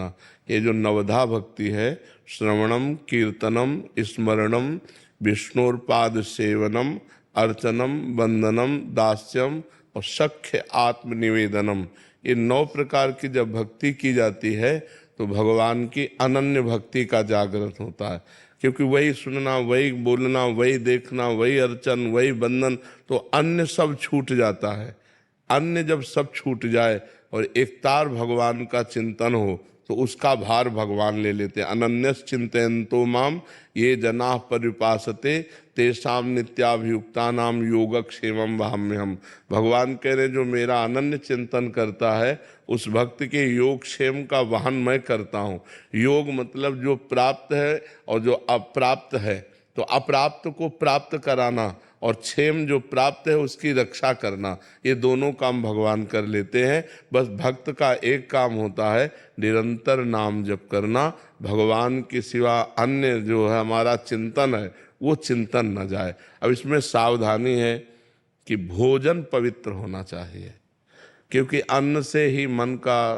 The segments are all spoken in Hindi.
जाना। ये जो नवधा भक्ति है, श्रवणम कीर्तनम स्मरणम विष्णुर्पाद सेवनम अर्चनम वंदनम दास्यम और सख्य आत्मनिवेदनम, ये 9 प्रकार की जब भक्ति की जाती है तो भगवान की अनन्य भक्ति का जागृत होता है। क्योंकि वही सुनना, वही बोलना, वही देखना, वही अर्चन, वही वंदन, तो अन्य सब छूट जाता है। अन्य जब सब छूट जाए और एकतार भगवान का चिंतन हो तो उसका भार भगवान ले लेते हैं। अनन्यस चिंतयन्तो माम ये जनाः पर्युपासते तेषां नित्याभियुक्तानां योगक्षेमं वहाम्यहम्। भगवान कह रहे जो मेरा अनन्य चिंतन करता है उस भक्त के योगक्षेम का वहन मैं करता हूँ। योग मतलब जो प्राप्त है और जो अप्राप्त है, तो अप्राप्त को प्राप्त कराना और क्षेम जो प्राप्त है उसकी रक्षा करना, ये दोनों काम भगवान कर लेते हैं। बस भक्त का एक काम होता है निरंतर नाम जप करना, भगवान के सिवा अन्य जो है हमारा चिंतन है वो चिंतन न जाए। अब इसमें सावधानी है कि भोजन पवित्र होना चाहिए, क्योंकि अन्न से ही मन का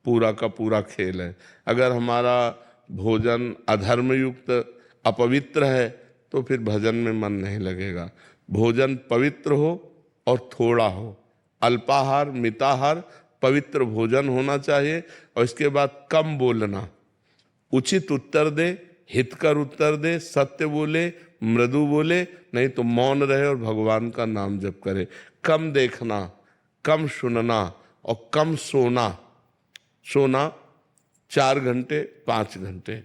पूरा खेल है। अगर हमारा भोजन अधर्मयुक्त अपवित्र है तो फिर भजन में मन नहीं लगेगा। भोजन पवित्र हो और थोड़ा हो, अल्पाहार मिताहार पवित्र भोजन होना चाहिए। और इसके बाद कम बोलना, उचित उत्तर दे, हितकर उत्तर दे, सत्य बोले, मृदु बोले, नहीं तो मौन रहे और भगवान का नाम जप करे। कम देखना, कम सुनना और कम सोना। सोना 4 घंटे 5 घंटे।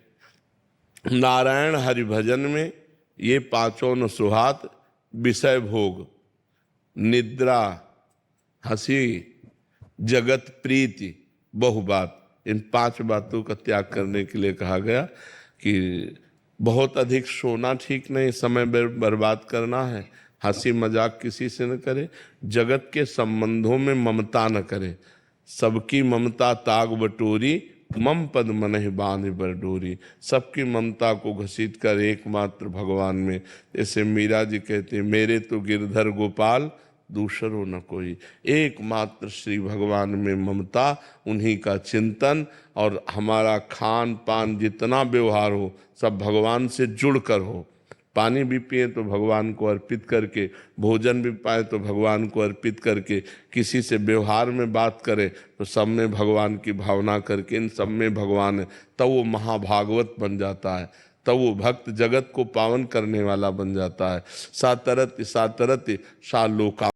नारायण हरि भजन में ये 5 न सुहात, विषय भोग, निद्रा, हंसी, जगत प्रीति, बहुबात, इन 5 बातों का त्याग करने के लिए कहा गया कि बहुत अधिक सोना ठीक नहीं, समय बर्बाद करना है। हंसी मजाक किसी से न करे, जगत के संबंधों में ममता न करे। सबकी ममता ताग बटोरी, मम पद मनहि बांध बर डोरी। सबकी ममता को घसीट कर एकमात्र भगवान में, जैसे मीरा जी कहते हैं मेरे तो गिरधर गोपाल दूसरो न कोई। एकमात्र श्री भगवान में ममता, उन्हीं का चिंतन, और हमारा खान पान जितना व्यवहार हो सब भगवान से जुड़कर हो। पानी भी पिए तो भगवान को अर्पित करके, भोजन भी पाए तो भगवान को अर्पित करके, किसी से व्यवहार में बात करे तो सब में भगवान की भावना करके, इन सब में भगवान है, तब वो महाभागवत बन जाता है, तब वो भक्त जगत को पावन करने वाला बन जाता है। सातरत सातरत सा लोका।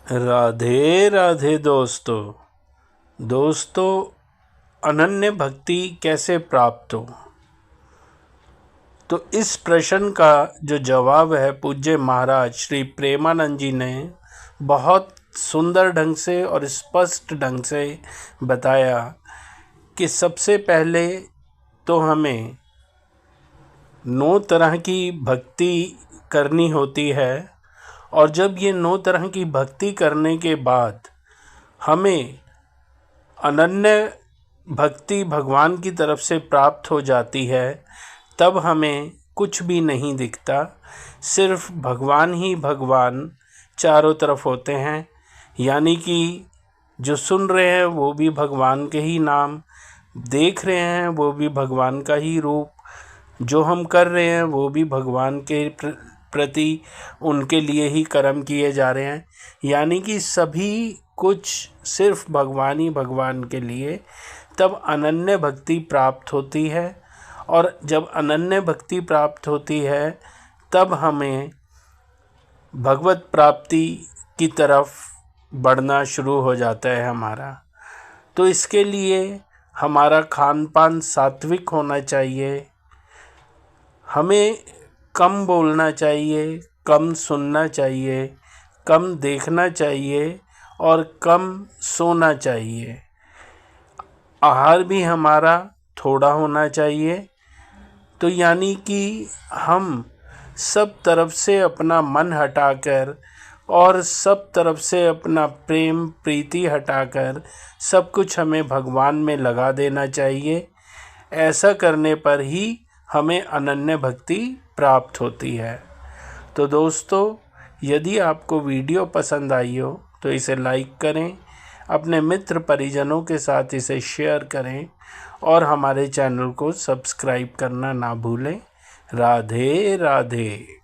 राधे राधे दोस्तों, अनन्य भक्ति कैसे प्राप्त हो, तो इस प्रश्न का जो जवाब है पूज्य महाराज श्री प्रेमानंद जी ने बहुत सुंदर ढंग से और स्पष्ट ढंग से बताया कि सबसे पहले तो हमें 9 तरह की भक्ति करनी होती है, और जब ये 9 तरह की भक्ति करने के बाद हमें अनन्य भक्ति भगवान की तरफ से प्राप्त हो जाती है, तब हमें कुछ भी नहीं दिखता, सिर्फ भगवान ही भगवान चारों तरफ होते हैं। यानी कि जो सुन रहे हैं वो भी भगवान के ही नाम, देख रहे हैं वो भी भगवान का ही रूप, जो हम कर रहे हैं वो भी भगवान के प्रति उनके लिए ही कर्म किए जा रहे हैं। यानी कि सभी कुछ सिर्फ भगवान ही भगवान के लिए, तब अनन्य भक्ति प्राप्त होती है। और जब अनन्य भक्ति प्राप्त होती है तब हमें भगवत प्राप्ति की तरफ बढ़ना शुरू हो जाता है हमारा। तो इसके लिए हमारा खान पान सात्विक होना चाहिए, हमें कम बोलना चाहिए, कम सुनना चाहिए, कम देखना चाहिए और कम सोना चाहिए। आहार भी हमारा थोड़ा होना चाहिए। तो यानी कि हम सब तरफ से अपना मन हटाकर और सब तरफ से अपना प्रेम प्रीति हटाकर सब कुछ हमें भगवान में लगा देना चाहिए। ऐसा करने पर ही हमें अनन्य भक्ति प्राप्त होती है। तो दोस्तों, यदि आपको वीडियो पसंद आई हो तो इसे लाइक करें, अपने मित्र परिजनों के साथ इसे शेयर करें और हमारे चैनल को सब्सक्राइब करना ना भूलें। राधे राधे।